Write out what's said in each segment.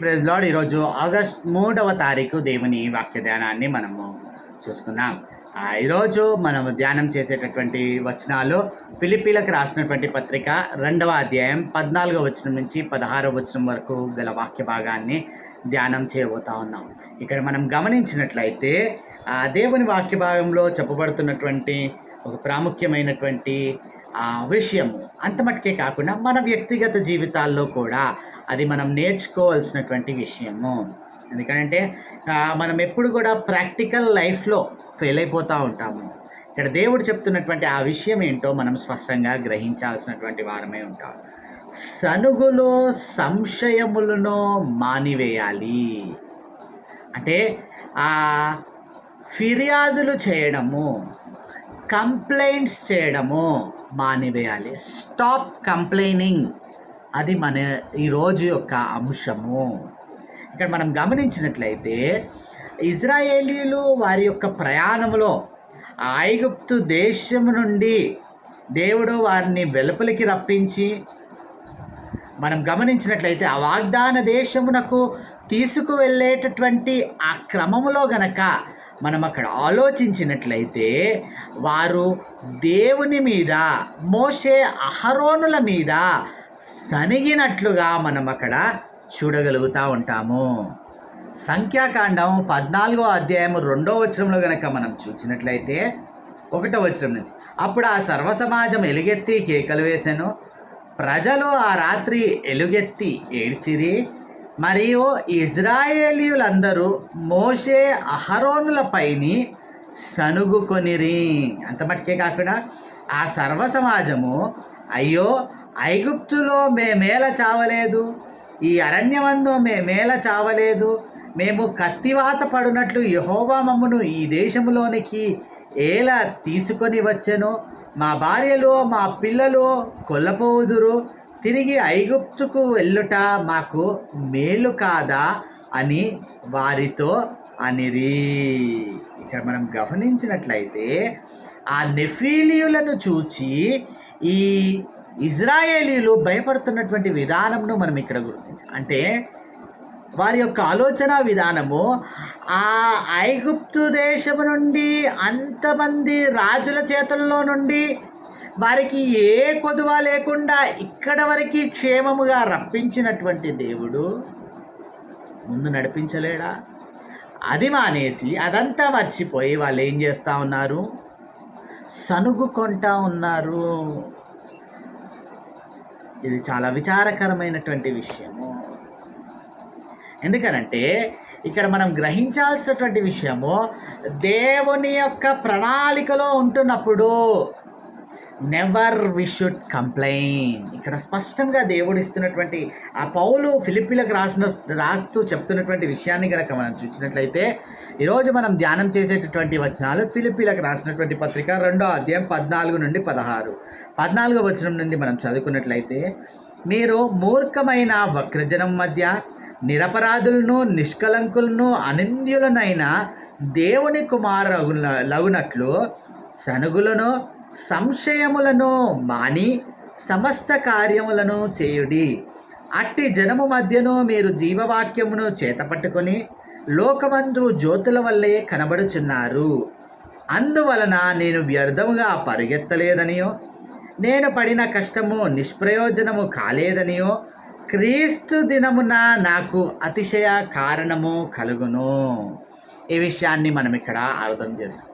Praise lord. ఈరోజు August 3వ తారీఖు దేవుని వాక్య ధ్యానాన్ని మనము చూసుకుందాం. ఈరోజు మనం ధ్యానం చేసేటటువంటి వచనాలు ఫిలిప్పీలకు రాసినటువంటి పత్రిక 2వ అధ్యాయం 14వ వచనం నుంచి 16వ వచనం వరకు గల వాక్య భాగాన్ని ధ్యానం చేయబోతా ఉన్నాం. ఇక్కడ మనం గమనించినట్లయితే దేవుని వాక్య భాగంలో చెప్పబడుతున్నటువంటి ఒక ప్రాముఖ్యమైనటువంటి విషయము అంత మటుకే కాకుండా మన వ్యక్తిగత జీవితాల్లో కూడా అది మనం నేర్చుకోవాల్సినటువంటి విషయము. ఎందుకంటే మనం ఎప్పుడు కూడా ప్రాక్టికల్ లైఫ్లో ఫెయిల్ అయిపోతూ ఉంటాము. ఇక్కడ దేవుడు చెప్తున్నటువంటి ఆ విషయం ఏంటో మనం స్పష్టంగా గ్రహించాల్సినటువంటి వారమే ఉంటాం. సనుగులు సంశయములను మానివేయాలి. అంటే ఫిర్యాదులు చేయడము, కంప్లైంట్స్ చేయడము మానివేయాలి. Stop complaining. అది మన ఈరోజు యొక్క అంశము. ఇక్కడ మనం గమనించినట్లయితే ఇజ్రాయేలీలు వారి యొక్క ప్రయాణంలో ఐగుప్తు దేశం నుండి దేవుడు వారిని వెలుపలికి రప్పించి మనం గమనించినట్లయితే ఆ వాగ్దాన దేశమునకు తీసుకువెళ్ళేటటువంటి ఆ క్రమములో గనక మనం అక్కడ ఆలోచించినట్లయితే వారు దేవుని మీద, మోషే అహరోనుల మీద సనిగినట్లుగా మనం అక్కడ చూడగలుగుతూ ఉంటాము. సంఖ్యాకాండం 14వ అధ్యాయం 2వ వచనంలో కనుక మనం చూసినట్లయితే 1వ వచనం నుంచి, అప్పుడు ఆ సర్వసమాజం ఎలుగెత్తి కేకలు వేసెను, ప్రజలు ఆ రాత్రి ఎలుగెత్తి ఏడ్చిరి, మరియు ఇజ్రాయేలీయులందరూ మోషే అహరోనులపైని సనుగుకొనిరి. అంత మట్టుకే కాకుండా ఆ సర్వసమాజము, అయ్యో ఐగుప్తులో మేమేల చావలేదు, ఈ అరణ్యమందు మేమేల చావలేదు, మేము కత్తివాత పడునట్లు యెహోవా మమ్మను ఈ దేశంలోనికి ఎలా తీసుకొని వచ్చెను, మా భార్యలు మా పిల్లలు కొల్లపోవుదురు, తిరిగి ఐగుప్తుకు వెళ్ళుట మాకు మేలు కాదా అని వారితో అనిరి. ఇక్కడ మనం గమనించినట్లయితే ఆ నెఫీలీయులను చూచి ఈ ఇజ్రాయేలీలు భయపడుతున్నటువంటి విధానంను మనం ఇక్కడ గుర్తించాలి. అంటే వారి యొక్క ఆలోచన విధానము ఆ ఐగుప్తు దేశము నుండి అంతమంది రాజుల చేతుల్లో నుండి వారికి ఏ కొదువ లేకుండా ఇక్కడ వరకు క్షేమముగా రప్పించినటువంటి దేవుడు ముందు నడిపించలేడా? అది మానేసి అదంతా మర్చిపోయి వాళ్ళు ఏం చేస్తూ ఉన్నారు? సనుగుకుంటా ఉన్నారు. ఇది చాలా విచారకరమైనటువంటి విషయము. ఎందుకనంటే ఇక్కడ మనం గ్రహించాల్సినటువంటి విషయము, దేవుని యొక్క ప్రణాళికలో ఉంటున్నప్పుడు నెవర్ వి షుడ్ కంప్లైన్. ఇక్కడ స్పష్టంగా దేవుడు ఇస్తున్నటువంటి ఆ పౌలు ఫిలిప్పీలకు రాస్తూ చెప్తున్నటువంటి విషయాన్ని కనుక మనం చూసినట్లయితే ఈరోజు మనం ధ్యానం చేసేటటువంటి వచనాలు ఫిలిప్పీలకు రాసినటువంటి పత్రిక 2వ అధ్యాయం 14 నుండి 16. 14వ వచనం నుండి మనం చదువుకున్నట్లయితే, మీరు మూర్ఖమైన వక్రజనం మధ్య నిరపరాధులను, నిష్కలంకులను, అనింద్యులనైన దేవుని కుమారులగునట్లు సనుగులను సంశయములను మాని సమస్త కార్యములను చేయుడి. అట్టి జనము మధ్యను మీరు జీవవాక్యమును చేతపట్టుకొని లోకమందు జ్యోతుల వల్లే కనబడుచున్నారు. అందువలన నేను వ్యర్థముగా పరుగెత్తలేదనియో, నేను పడిన కష్టము నిష్ప్రయోజనము కాలేదనియో క్రీస్తు దినమున నాకు అతిశయ కారణము కలుగును. ఈ విషయాన్ని మనం ఇక్కడ అర్థం చేసుకో.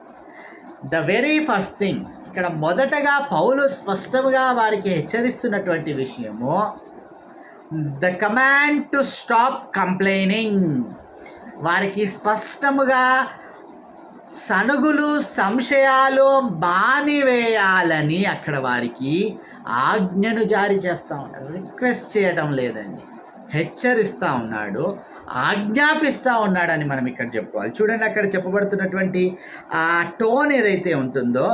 ద వెరీ ఫస్ట్ థింగ్, ఇక్కడ మొదటగా పౌలు స్పష్టంగా వారికి హెచ్చరిస్తున్నటువంటి విషయము, the command to stop complaining. వారికి స్పష్టముగా సనుగులు సంశయాలు మానివేయాలని అక్కడ వారికి ఆజ్ఞను జారీ చేస్తూ ఉన్నాడు. రిక్వెస్ట్ చేయడం లేదండి, హెచ్చరిస్తూ ఉన్నాడు, ఆజ్ఞాపిస్తూ ఉన్నాడని మనం ఇక్కడ చెప్పుకోవాలి. చూడండి, అక్కడ చెప్పబడుతున్నటువంటి ఆ టోన్ ఏదైతే ఉంటుందో,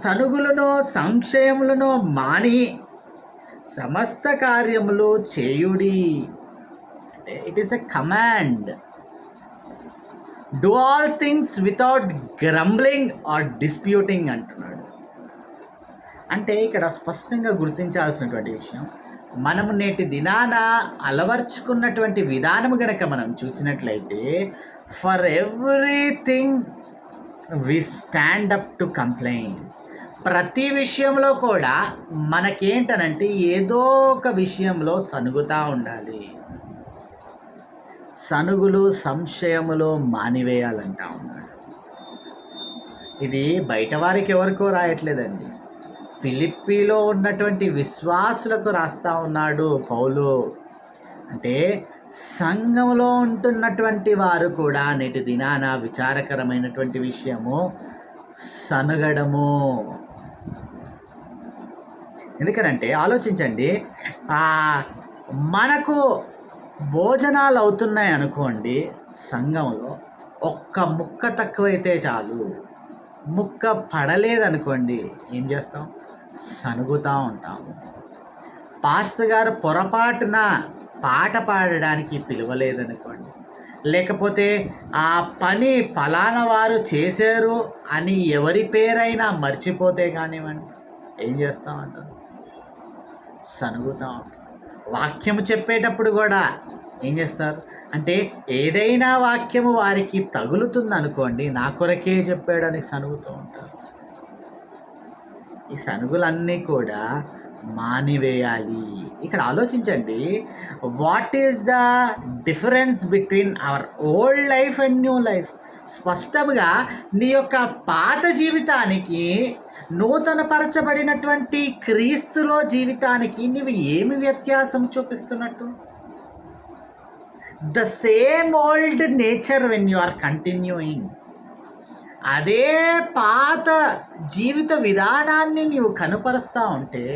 సనుగులను సంశయములను మాని సమస్త కార్యములు చేయుడి. అంటే it is a command. Do all things without grumbling or disputing అంటున్నాడు. అంటే ఇక్కడ స్పష్టంగా గుర్తించాల్సినటువంటి విషయం, మనము నేటి దినాన అలవర్చుకున్నటువంటి విధానము గనక మనం చూసినట్లయితే, for everything we stand up to complaint. ప్రతి విషయంలో కూడా మనకేంటనంటే ఏదో ఒక విషయంలో సనుగుతూ ఉండాలి. సనుగులు సంశయములు మానివేయాలంటా ఉన్నాడు. ఇది బయట వారికి ఎవరికో రాయట్లేదండి, ఫిలిప్పీలో ఉన్నటువంటి విశ్వాసులకు రాస్తా ఉన్నాడు పౌలు. అంటే సంఘంలో ఉంటున్నటువంటి వారు కూడా నేటి దినాన విచారకరమైనటువంటి విషయము సనగడము. ఎందుకనంటే ఆలోచించండి, మనకు భోజనాలు అవుతున్నాయి అనుకోండి, సంఘంలో ఒక్క ముక్క తక్కువైతే చాలు, ముక్క పడలేదనుకోండి ఏం చేస్తాం? సనుగుతూ ఉంటాము. పాస్టర్ గారు పొరపాటున పాట పాడడానికి పిలవలేదనుకోండి, లేకపోతే ఆ పని ఫలానా వారు చేశారు అని ఎవరి పేరైనా మర్చిపోతే కానివ్వండి ఏం చేస్తామంటారు? సనుగుతూ ఉంటాం. వాక్యము చెప్పేటప్పుడు కూడా ఏం చేస్తారు అంటే, ఏదైనా వాక్యము వారికి తగులుతుంది అనుకోండి, నా కొరకే చెప్పాడని సనుగుతూ ఉంటారు. ఈ సనుగులన్నీ కూడా మానివేయాలి. ఇక్కడ ఆలోచించండి, what is the difference between hour old life and new life? స్పష్టంగా నీ యొక్క పాత జీవితానికి నూతనపరచబడినటువంటి క్రీస్తులో జీవితానికి నీవు ఏమి వ్యత్యాసం చూపిస్తున్నట్టు? The same old nature when you are continuing. అదే పాత జీవిత విధానాన్ని నీవు కనుపరుస్తూ ఉంటే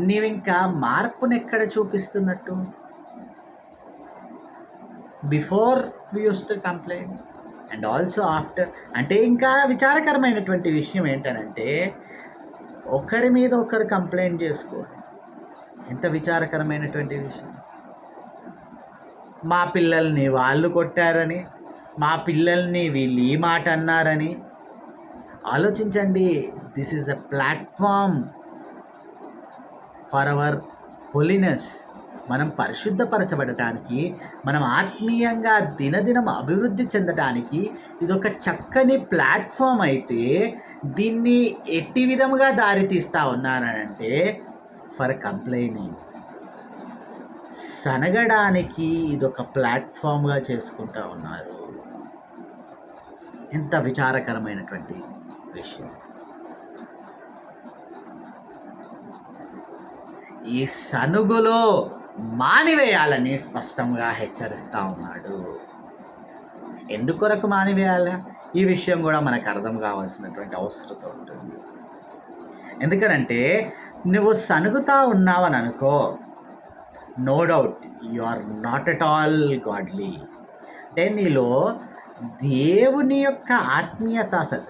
నీవింకా మార్పును ఎక్కడ చూపిస్తున్నట్టు? Before we use to complaint and also after. అంటే ఇంకా విచారకరమైనటువంటి విషయం ఏంటనంటే, ఒకరి మీద ఒకరు కంప్లైంట్ చేసుకోవడం ఎంత విచారకరమైనటువంటి విషయం. మా పిల్లల్ని వాళ్ళు కొట్టారని, మా పిల్లల్ని వీళ్ళు ఈ మాట అన్నారని. ఆలోచించండి, this is a platform for hour holiness. మనం పరిశుద్ధపరచబడటానికి, మనం ఆత్మీయంగా దినదినం అభివృద్ధి చెందటానికి ఇదొక చక్కని ప్లాట్ఫామ్ అయితే, దీన్ని ఎట్టి విధముగా దారితీస్తూ ఉన్నానంటే ఫర్ కంప్లైనింగ్. సనగడానికి ఇదొక ప్లాట్ఫామ్గా చేసుకుంటూ ఉన్నారు. ఎంత విచారకరమైనటువంటి విషయం. ఈ సనుగులో మానివేయాలని స్పష్టంగా హెచ్చరిస్తూ ఉన్నాడు. ఎందుకొరకు మానివేయాలి? ఈ విషయం కూడా మనకు అర్థం కావాల్సినటువంటి అవసరం ఉంటుంది. ఎందుకనంటే నువ్వు సనుగుతా ఉన్నావని అనుకో, no doubt you are not at all godly. అంటే నీలో దేవుని యొక్క ఆత్మీయత, అసలు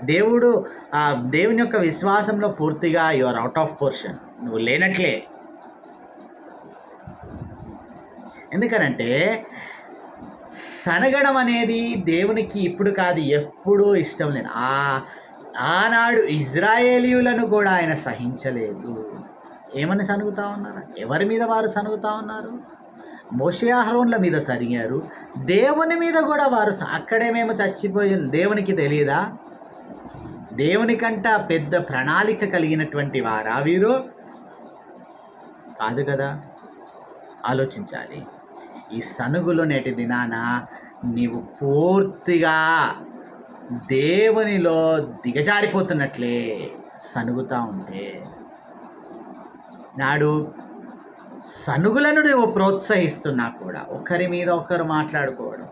దేవుని యొక్క విశ్వాసంలో పూర్తిగా you are out of portion, నువ్వు లేనట్లే. ఎందుకనంటే సనగడం అనేది దేవునికి ఇప్పుడు కాదు ఎప్పుడూ ఇష్టం లేదు. ఆనాడు ఇజ్రాయేలీయులను కూడా ఆయన సహించలేదు. ఏమని సనుగుతూ ఉన్నారు? ఎవరి మీద వారు సనుగుతూ ఉన్నారు? మోషే అహరోన్ల మీద సరిగారు, దేవుని మీద కూడా వారు అక్కడేమేమో చచ్చిపోయి దేవునికి తెలియదా? దేవునికంట పెద్ద ప్రణాళిక కలిగినటువంటి వారా వీరు? కాదు కదా. ఆలోచించాలి. ఈ సనుగులు నేటి దినాన నీవు పూర్తిగా దేవునిలో దిగజారిపోతున్నట్లే సనుగుతూ ఉంటే, నాడు సనుగులను నువ్వు ప్రోత్సహిస్తున్నా కూడా ఒకరి మీద ఒకరు మాట్లాడుకోవడం,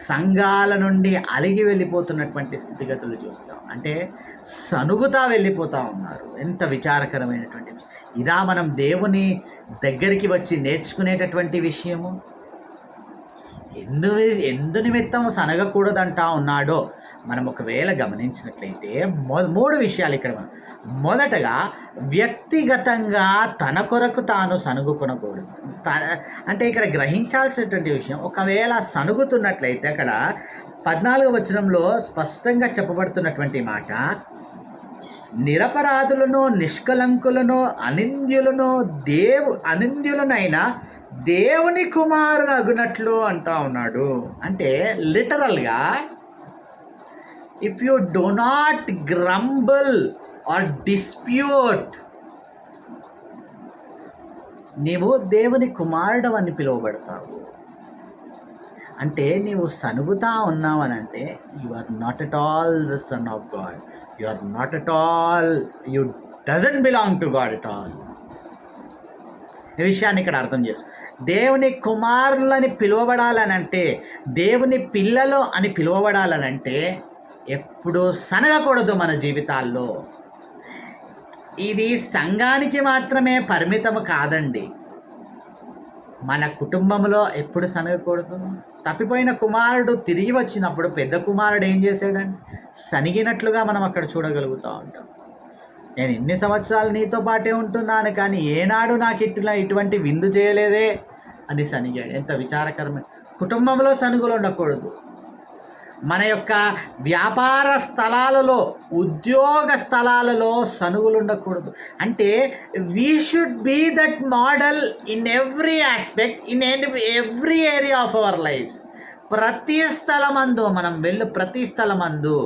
సంఘాల నుండి అలిగి వెళ్ళిపోతున్నటువంటి స్థితిగతులు చూస్తాం. అంటే సనుగుతా వెళ్ళిపోతూ ఉన్నారు. ఎంత విచారకరమైనటువంటి విషయం. ఇదా మనం దేవుని దగ్గరికి వచ్చి నేర్చుకునేటటువంటి విషయము? ఎందు నిమిత్తం సనగకూడదంటా ఉన్నాడో మనం ఒకవేళ గమనించినట్లయితే 3 విషయాలు ఇక్కడ. మొదటగా వ్యక్తిగతంగా తన కొరకు తాను సనుగుకొనకూడదు. అంటే ఇక్కడ గ్రహించాల్సినటువంటి విషయం, ఒకవేళ సనుగుతున్నట్లయితే అక్కడ 14వ వచనంలో స్పష్టంగా చెప్పబడుతున్నటువంటి మాట, నిరపరాధులను, నిష్కలంకులను, అనింద్యులనైనా దేవుని కుమారుడు అగునట్లు అంటా ఉన్నాడు. అంటే లిటరల్గా, if you do not grumble or dispute, నీవు దేవుని కుమారుడు అని పిలువబడతావు. అంటే నీవు సనుగుతా ఉన్నావనంటే you are not at all the son of God, you are not at all, you doesn't belong to God at all. ఈ విషయాన్ని ఇక్కడ అర్థం చేసుకో. దేవుని కుమారులని పిలువబడాలనంటే, దేవుని పిల్లలు అని పిలువబడాలనంటే ఎప్పుడూ సనగకూడదు మన జీవితాల్లో. ఇది సంఘానికి మాత్రమే పరిమితము కాదండి. మన కుటుంబంలో ఎప్పుడు సనగకూడదు. తప్పిపోయిన కుమారుడు తిరిగి వచ్చినప్పుడు పెద్ద కుమారుడు ఏం చేశాడండి? సనిగినట్లుగా మనం అక్కడ చూడగలుగుతూ ఉంటాం. నేను ఇన్ని సంవత్సరాలు నీతో పాటే ఉంటున్నాను, కానీ ఏనాడు నాకు ఇటువంటి విందు చేయలేదే అని సనిగాడు. ఎంత విచారకరమైన. కుటుంబంలో సనుగులు ఉండకూడదు. మన యొక్క వ్యాపార స్థలాలలో, ఉద్యోగ స్థలాలలో సనుగులు ఉండకూడదు. అంటే we should be that model in every aspect, in every area of our lifes. ప్రతి స్థలమందు ప్రతి స్థలమందు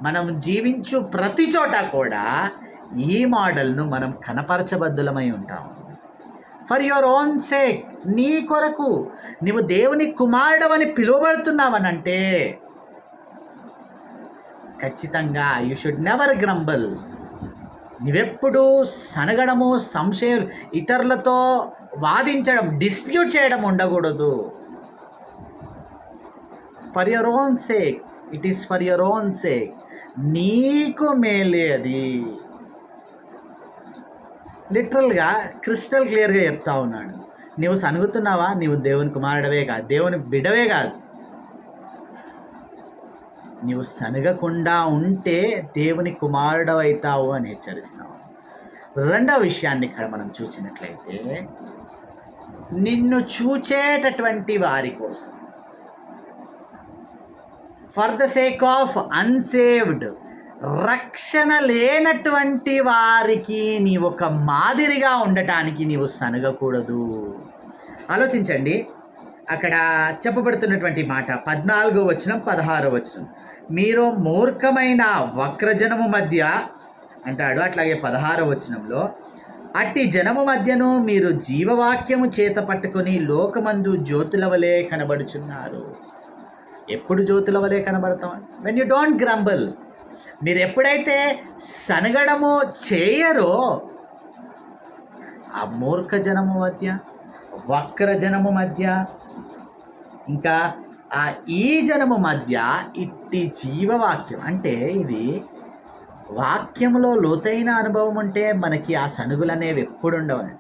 మనం జీవించు ప్రతి చోట కూడా ఈ మోడల్ను మనం కనపరచబద్దులమై ఉంటాము. ఫర్ యువర్ ఓన్ సేక్, నీ కొరకు నీవు దేవుని కుమారుడు అని పిలువబడుతున్నావనంటే ఖచ్చితంగా యూ షుడ్ నెవర్ గ్రంబల్. నువ్వెప్పుడు సనగడము, సంశయాలు, ఇతరులతో వాదించడం, డిస్ప్యూట్ చేయడం ఉండకూడదు. For your own sake, it is for your own sake. నీకు మేలే అది. లిటరల్గా క్రిస్టల్ క్లియర్గా చెప్తా ఉన్నాడు. నీవు సనుగుతున్నావా? నీవు దేవుని కుమారుడవే కాదు, దేవుని బిడ్డవే కాదు. నీవు సనగకుండా ఉంటే దేవుని కుమారుడు అవుతావు అని హెచ్చరిస్తావు. రెండవ విషయాన్ని ఇక్కడ మనం చూసినట్లయితే, నిన్ను చూచేటటువంటి వారి కోసం, for the sake of unsaved, రక్షణ లేనటువంటి వారికి నీవు ఒక మాదిరిగా ఉండటానికి నీవు సనగకూడదు. ఆలోచించండి, అక్కడ చెప్పబడుతున్నటువంటి మాట 14వ వచనం 16వ వచనం. మీరు మూర్ఖమైన వక్రజనము మధ్య అంటాడు. అట్లాగే 16వ వచనంలో, అట్టి జనము మధ్యను మీరు జీవవాక్యము చేత పట్టుకొని లోకమందు జ్యోతుల వలె కనబడుచున్నారు. ఎప్పుడు జ్యోతుల వలె కనబడతాం? When you don't grumble. మీరు ఎప్పుడైతే సనగడము చేయరో, ఆ మూర్ఖ జనము మధ్య, వక్ర జనము మధ్య, ఇంకా ఈ జనము మధ్య ఇట్టి జీవవాక్యం, అంటే ఇది వాక్యంలో లోతైన అనుభవం ఉంటే మనకి ఆ సనుగులు అనేవి ఎప్పుడు ఉండవని,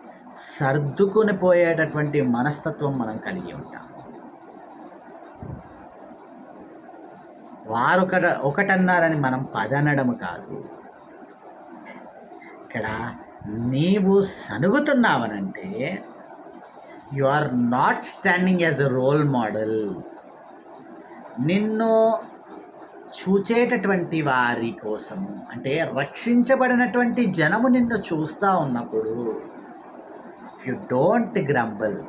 సర్దుకుని పోయేటటువంటి మనస్తత్వం మనం కలిగి ఉంటాం. వారు ఒకటన్నారని మనం 10 అనడము కాదు. ఇక్కడ నీవు సనుగుతున్నావనంటే you are not standing as a role model. నిన్ను చూచేటటువంటి వారి కోసము, అంటే రక్షించబడినటువంటి జనము నిన్ను చూస్తూ ఉన్నప్పుడు యు డోంట్ గ్రంబల్,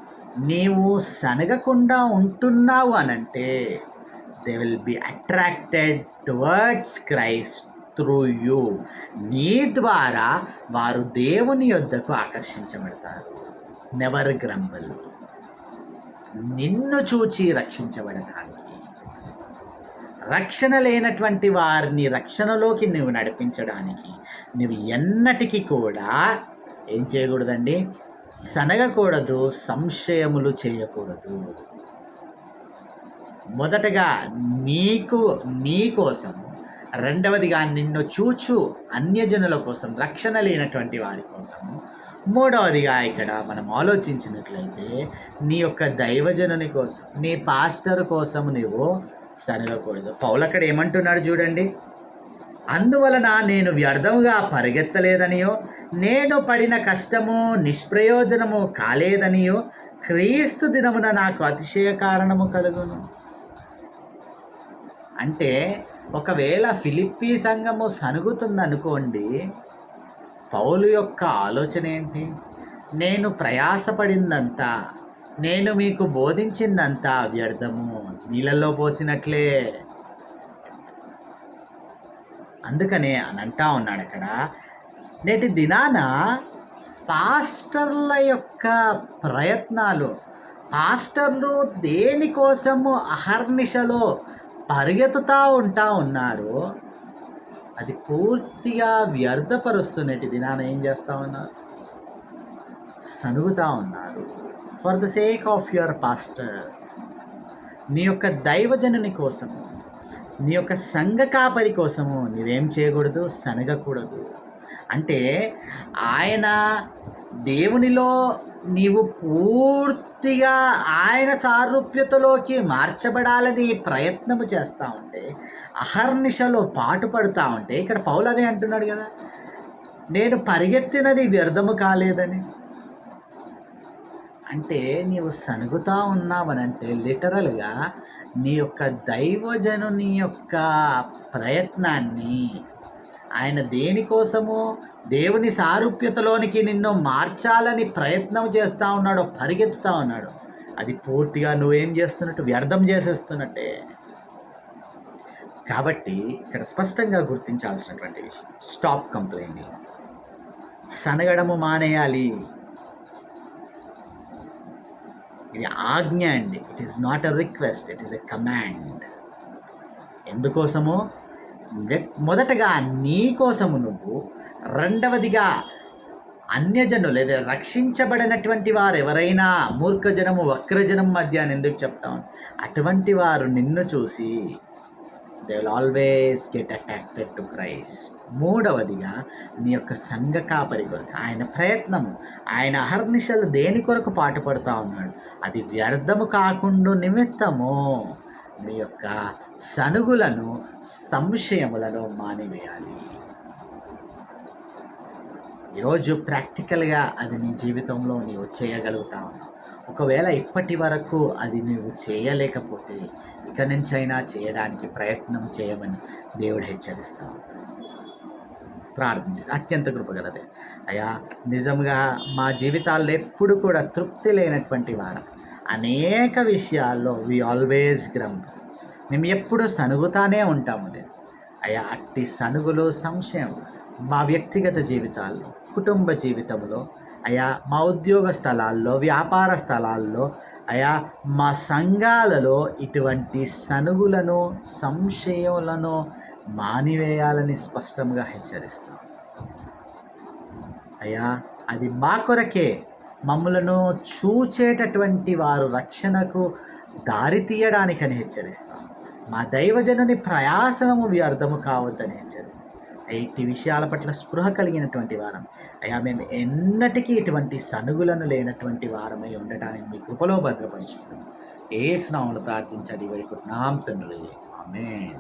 నీవు సనగకుండా ఉంటున్నావు అనంటే they will be attracted towards Christ through you. నీ ద్వారా వారు దేవుని యొద్దకు ఆకర్షించబడతారు. నెవర్ గ్రంబల్. నిన్ను చూచి రక్షించబడటానికి, రక్షణ లేనటువంటి వారిని రక్షణలోకి నువ్వు నడిపించడానికి నువ్వు ఎన్నటికీ కూడా ఏం చేయకూడదండి? సనగకూడదు, సంశయములు చేయకూడదు. మొదటగా నీ కోసం, రెండవదిగా నిన్ను చూచు అన్యజనుల కోసం, రక్షణ లేనటువంటి వారి కోసము, మూడవదిగా ఇక్కడ మనం ఆలోచించినట్లయితే నీ యొక్క దైవజనుని కోసం, నీ పాస్టర్ కోసం నువ్వు సనగకూడదు. పౌలు అక్కడ ఏమంటున్నాడు చూడండి, అందువలన నేను వ్యర్థముగా పరిగెత్తలేదనియో, నేను పడిన కష్టము నిష్ప్రయోజనము కాలేదనియో, క్రీస్తు దినమున నాకు అతిశయ కారణము కలుగును. అంటే ఒకవేళ ఫిలిప్పీ సంఘము సనుగుతుందనుకోండి, పౌలు యొక్క ఆలోచన ఏంటి? నేను ప్రయాసపడిందంతా, నేను మీకు బోధించిందంతా వ్యర్థము, నీళ్ళల్లో పోసినట్లే. అందుకనే అని అంటా ఉన్నాడు అక్కడ. నేటి దినాన పాస్టర్ల యొక్క ప్రయత్నాలు, పాస్టర్లు దేనికోసము అహర్నిశలో పరిగెత్తుతూ ఉన్నారు, అది పూర్తిగా వ్యర్థపరుస్తున్నట్టు దినాన ఏం చేస్తూ ఉన్నారు? సనుగుతూ ఉన్నారు. For the sake of your pastor, నీ యొక్క దైవజనుని కోసము, నీ యొక్క సంఘ కాపరి కోసము నీవేం చేయకూడదు? సనగకూడదు. అంటే ఆయన దేవునిలో నీవు పూర్తిగా ఆయన సారూప్యతలోకి మార్చబడాలని ప్రయత్నము చేస్తూ ఉంటే, అహర్నిశలో పాటుపడుతూ ఉంటే, ఇక్కడ పౌలు అదే అంటున్నాడు కదా, నేను పరిగెత్తినది వ్యర్థము కాలేదని. అంటే నీవు సనుగుతూ ఉన్నావనంటే లిటరల్గా నీ యొక్క దైవజనుని యొక్క ప్రయత్నాన్ని, ఆయన దేనికోసమో దేవుని సారూప్యతలోనికి నిన్ను మార్చాలని ప్రయత్నం చేస్తూ ఉన్నాడు, పరిగెత్తుతూ ఉన్నాడు, అది పూర్తిగా నువ్వేం చేస్తున్నట్టు? వ్యర్థం చేసేస్తున్నట్టే. కాబట్టి ఇక్కడ స్పష్టంగా గుర్తించాల్సినటువంటి విషయం, స్టాప్ కంప్లైనింగ్. సనగడము మానేయాలి. ఇది ఆజ్ఞ అండి. It is not a request, it is a command. ఎందుకోసము? మొదటగా నీ కోసము నువ్వు, రెండవదిగా అన్యజనులు లేదా రక్షించబడినటువంటి వారు ఎవరైనా మూర్ఖజనము వక్రజనం మధ్య అని ఎందుకు చెప్తాం? అటువంటి వారు నిన్ను చూసి they will always get attracted to Christ. మూడవదిగా నీ యొక్క సంఘ కాపరి కొరకు ఆయన ప్రయత్నము, ఆయన అహర్నిశలు దేని కొరకు పాటుపడుతూ ఉన్నాడు, అది వ్యర్థము కాకుండా నిమిత్తము నీ యొక్క సనుగులను, సంశయములను మానివేయాలి. ఈరోజు ప్రాక్టికల్గా అది నీ జీవితంలో నీవు చేయగలుగుతా ఉన్నావు. ఒకవేళ ఇప్పటి వరకు అది నీవు చేయలేకపోతే ఇక నుంచైనా చేయడానికి ప్రయత్నం చేయమని దేవుడు హెచ్చరిస్తావు. ప్రార్థించి అత్యంత కృపగలదే అయ్యా, నిజంగా మా జీవితాల్లో ఎప్పుడు కూడా తృప్తి లేనటువంటి వారు, అనేక విషయాల్లో వి ఆల్వేస్ గ్రంబ్, మేము ఎప్పుడు సనుగుతానే ఉంటాము లేదు అయ్యా. అట్టి సనుగులు, సంశయం మా వ్యక్తిగత జీవితాల్లో, కుటుంబ జీవితంలో అయ్యా, మా ఉద్యోగ స్థలాల్లో, వ్యాపార స్థలాల్లో అయ్యా, మా సంఘాలలో ఇటువంటి సనుగులను, సంశయములను మానివేయాలని స్పష్టంగా హెచ్చరిస్తాం అయ్యా. అది మా కొరకే, మమ్మలను చూచేటటువంటి వారు రక్షణకు దారి తీయడానికని హెచ్చరిస్తాం. మా దైవజనుని ప్రయాసము వ్యర్థము కావద్దని హెచ్చరిస్తాం. ఇట్టి విషయాల పట్ల స్పృహ కలిగినటువంటి వారం అయ్యా, మేము ఎన్నటికీ ఇటువంటి సనుగులను లేనటువంటి వారమై ఉండటానికి మీ కృపలో భద్రపరుచుకున్నాం. యేసు నామములో ప్రార్థించండి వేడుకుంటున్నాం తండ్రి, ఆమేన్.